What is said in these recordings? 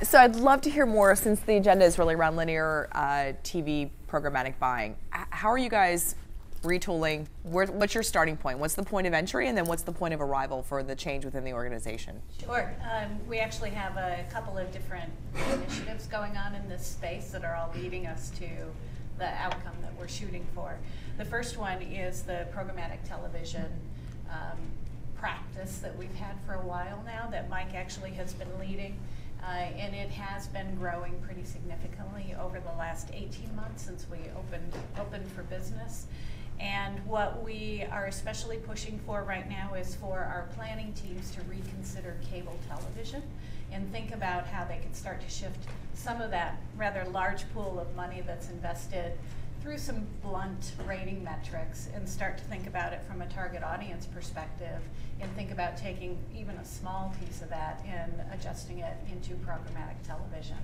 So I'd love to hear more, since the agenda is really around linear TV programmatic buying. How are you guys retooling? What's your starting point? What's the point of entry, and then what's the point of arrival for the change within the organization? Sure. We actually have a couple of different initiatives going on in this space that are all leading us to the outcome that we're shooting for. The first one is the programmatic television practice that we've had for a while now, that Mike actually has been leading. And it has been growing pretty significantly over the last 18 months since we opened for business. And what we are especially pushing for right now is for our planning teams to reconsider cable television and think about how they can start to shift some of that rather large pool of money that's invested through some blunt rating metrics, and start to think about it from a target audience perspective, and think about taking even a small piece of that and adjusting it into programmatic television.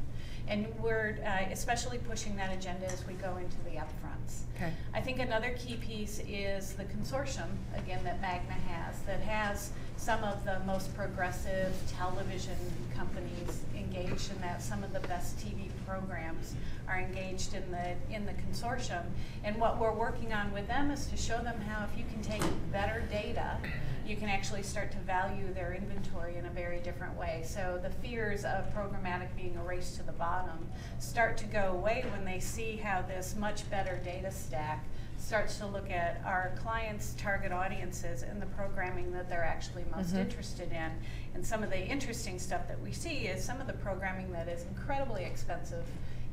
And we're especially pushing that agenda as we go into the upfronts. Okay. I think another key piece is the consortium, again, that Magna has, that has some of the most progressive television companies engaged in that. Some of the best TV programs are engaged in the consortium. And what we're working on with them is to show them how, if you can take better data, you can actually start to value their inventory in a very different way. So the fears of programmatic being a race to the bottom start to go away when they see how this much better data stack starts to look at our clients' target audiences and the programming that they're actually most interested in. And some of the interesting stuff that we see is some of the programming that is incredibly expensive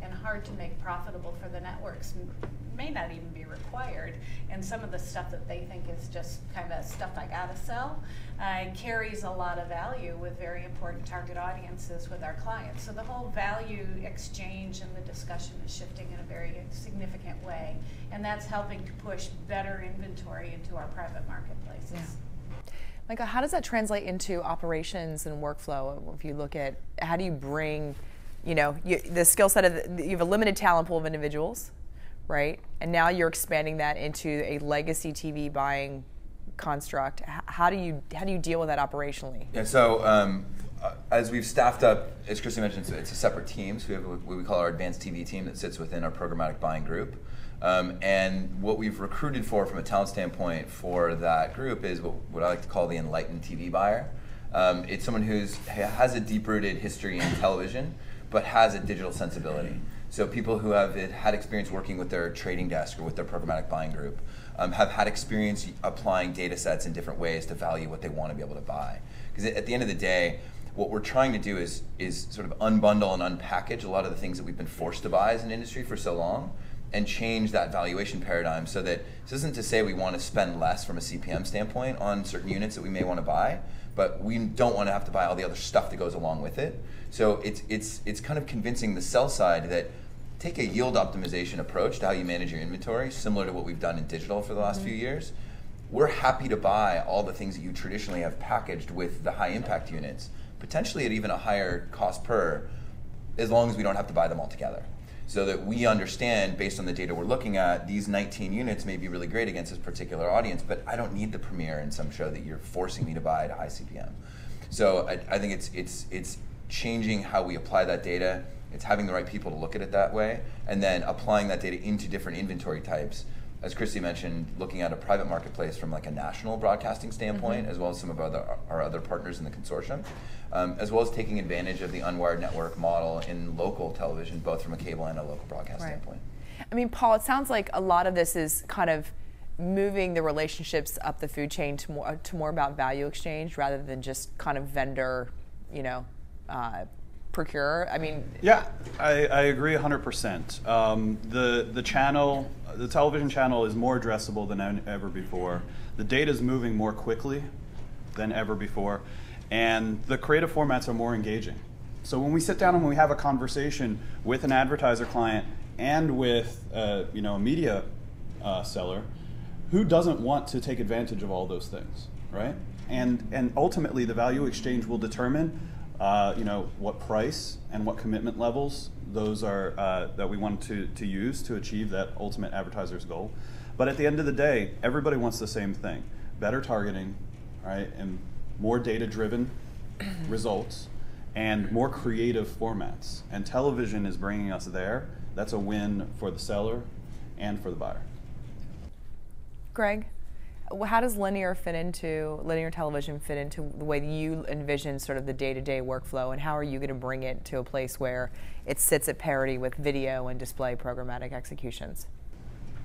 and hard to make profitable for the networks may not even be required, and some of the stuff that they think is just kind of stuff I gotta sell carries a lot of value with very important target audiences with our clients. So the whole value exchange and the discussion is shifting in a very significant way, and that's helping to push better inventory into our private marketplaces. Yeah. Micah, how does that translate into operations and workflow? If you look at how do you bring, you know, the skill set of you have a limited talent pool of individuals, right? And now you're expanding that into a legacy TV buying construct. How do you deal with that operationally? Yeah. So as we've staffed up, as Christy mentioned, it's a separate team. So we have what we call our advanced TV team that sits within our programmatic buying group. And what we've recruited for from a talent standpoint for that group is what I like to call the enlightened TV buyer. It's someone who has a deep-rooted history in television, but has a digital sensibility. So people who have had experience working with their trading desk or with their programmatic buying group, have had experience applying data sets in different ways to value what they want to be able to buy. Because at the end of the day, what we're trying to do is sort of unbundle and unpackage a lot of the things that we've been forced to buy as an industry for so long, and change that valuation paradigm so that this isn't to say we want to spend less from a CPM standpoint on certain units that we may want to buy, but we don't want to have to buy all the other stuff that goes along with it. So it's kind of convincing the sell side that take a yield optimization approach to how you manage your inventory, similar to what we've done in digital for the last few years. We're happy to buy all the things that you traditionally have packaged with the high impact units, potentially at even a higher cost per, as long as we don't have to buy them all together. So that we understand, based on the data we're looking at, these 19 units may be really great against this particular audience, but I don't need the premiere in some show that you're forcing me to buy at a high CPM. So I think it's changing how we apply that data. It's having the right people to look at it that way, and then applying that data into different inventory types. As Christy mentioned, looking at a private marketplace from like a national broadcasting standpoint, as well as some of our other partners in the consortium, as well as taking advantage of the unwired network model in local television, both from a cable and a local broadcast standpoint. I mean, Paul, it sounds like a lot of this is kind of moving the relationships up the food chain to more about value exchange rather than just kind of vendor, you know, procurer. I mean, yeah, I agree 100%. The television channel is more addressable than ever before. The data is moving more quickly than ever before, and the creative formats are more engaging. So when we sit down and when we have a conversation with an advertiser client and with you know, a media seller, who doesn't want to take advantage of all those things, right? And ultimately, the value exchange will determine you know, what price and what commitment levels those are that we want to use to achieve that ultimate advertiser's goal. But at the end of the day, everybody wants the same thing: better targeting, right, and more data-driven results, and more creative formats. And television is bringing us there. That's a win for the seller and for the buyer. Greg, how does linear television fit into the way you envision sort of the day-to-day workflow, and how are you going to bring it to a place where it sits at parity with video and display programmatic executions?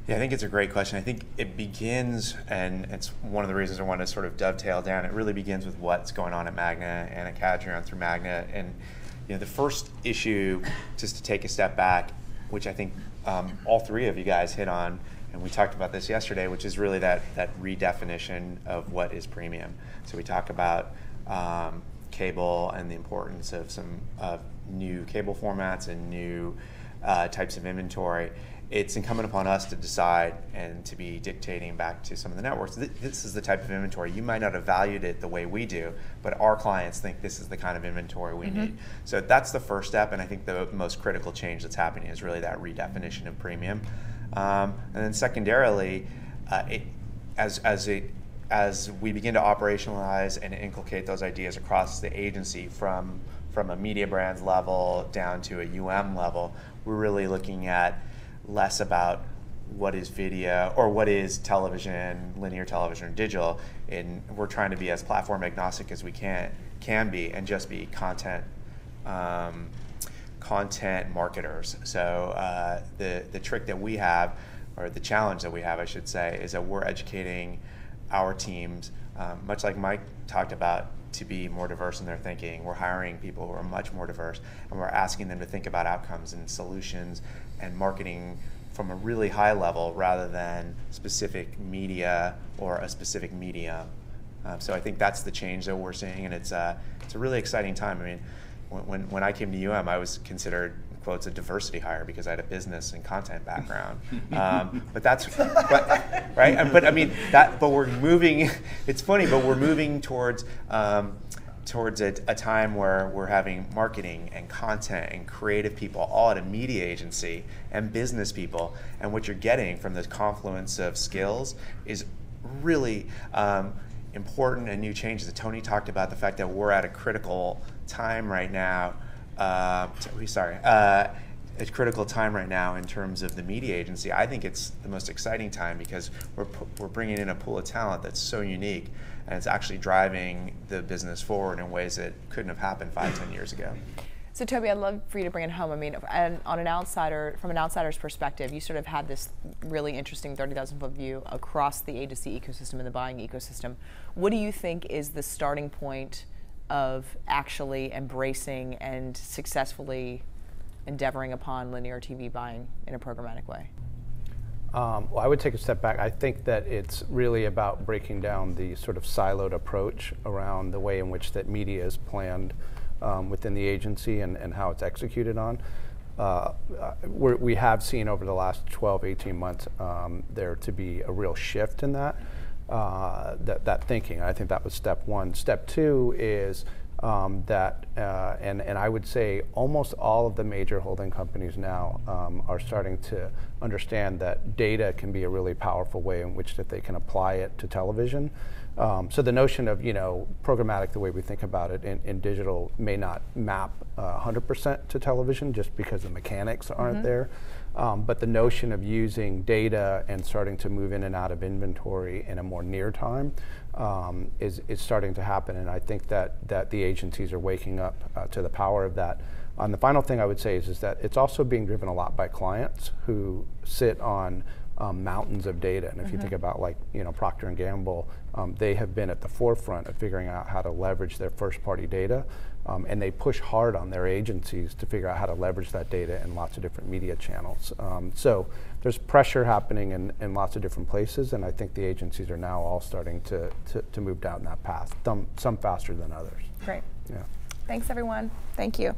Yeah, I think it's a great question. I think it begins, and it's one of the reasons I want to sort of dovetail down, it really begins with what's going on at Magna and at Cadreon through Magna. And the first issue, just to take a step back, which I think all three of you guys hit on, and we talked about this yesterday, which is really that redefinition of what is premium. So we talk about cable and the importance of some new cable formats and new types of inventory. It's incumbent upon us to decide and to be dictating back to some of the networks. This is the type of inventory. You might not have valued it the way we do, but our clients think this is the kind of inventory we need. So that's the first step, and I think the most critical change that's happening is really that redefinition of premium. And then secondarily, as we begin to operationalize and inculcate those ideas across the agency from a media brands level down to a UM level, we're really looking at less about what is video or what is television, linear television or digital, and we're trying to be as platform agnostic as we can be and just be content marketers. So the trick that we have, or the challenge that we have, I should say, is that we're educating our teams, much like Mike talked about, to be more diverse in their thinking. We're hiring people who are much more diverse, and we're asking them to think about outcomes and solutions and marketing from a really high level rather than specific media or a specific medium. So I think that's the change that we're seeing, and it's a really exciting time. I mean, when I came to I was considered, quotes, a diversity hire because I had a business and content background. But we're moving. It's funny, but we're moving towards a time where we're having marketing and content and creative people all at a media agency and business people, and what you're getting from this confluence of skills is really important and new changes. Tony talked about the fact that we're at a critical time right now. A critical time right now in terms of the media agency. I think it's the most exciting time because we're bringing in a pool of talent that's so unique, and it's actually driving the business forward in ways that couldn't have happened 5-10 years ago. So Toby, I'd love for you to bring it home. I mean, from an outsider's perspective, you sort of had this really interesting 30,000-foot view across the agency ecosystem and the buying ecosystem. What do you think is the starting point of actually embracing and successfully endeavoring upon linear TV buying in a programmatic way? Well, I would take a step back. I think that it's really about breaking down the sort of siloed approach around the way in which that media is planned within the agency and how it's executed on. We have seen over the last 12, 18 months there to be a real shift in that thinking. I think that was step one. Step two is and I would say almost all of the major holding companies now are starting to understand that data can be a really powerful way in which that they can apply it to television. So the notion of programmatic, the way we think about it in digital, may not map 100% to television just because the mechanics aren't there. But the notion of using data and starting to move in and out of inventory in a more near time is starting to happen, and I think that the agencies are waking up to the power of that. The final thing I would say is that it's also being driven a lot by clients who sit on mountains of data, and if you think about Procter & Gamble, they have been at the forefront of figuring out how to leverage their first-party data, and they push hard on their agencies to figure out how to leverage that data in lots of different media channels. So there's pressure happening in lots of different places, and I think the agencies are now all starting to move down that path, some faster than others. Great. Yeah. Thanks, everyone. Thank you.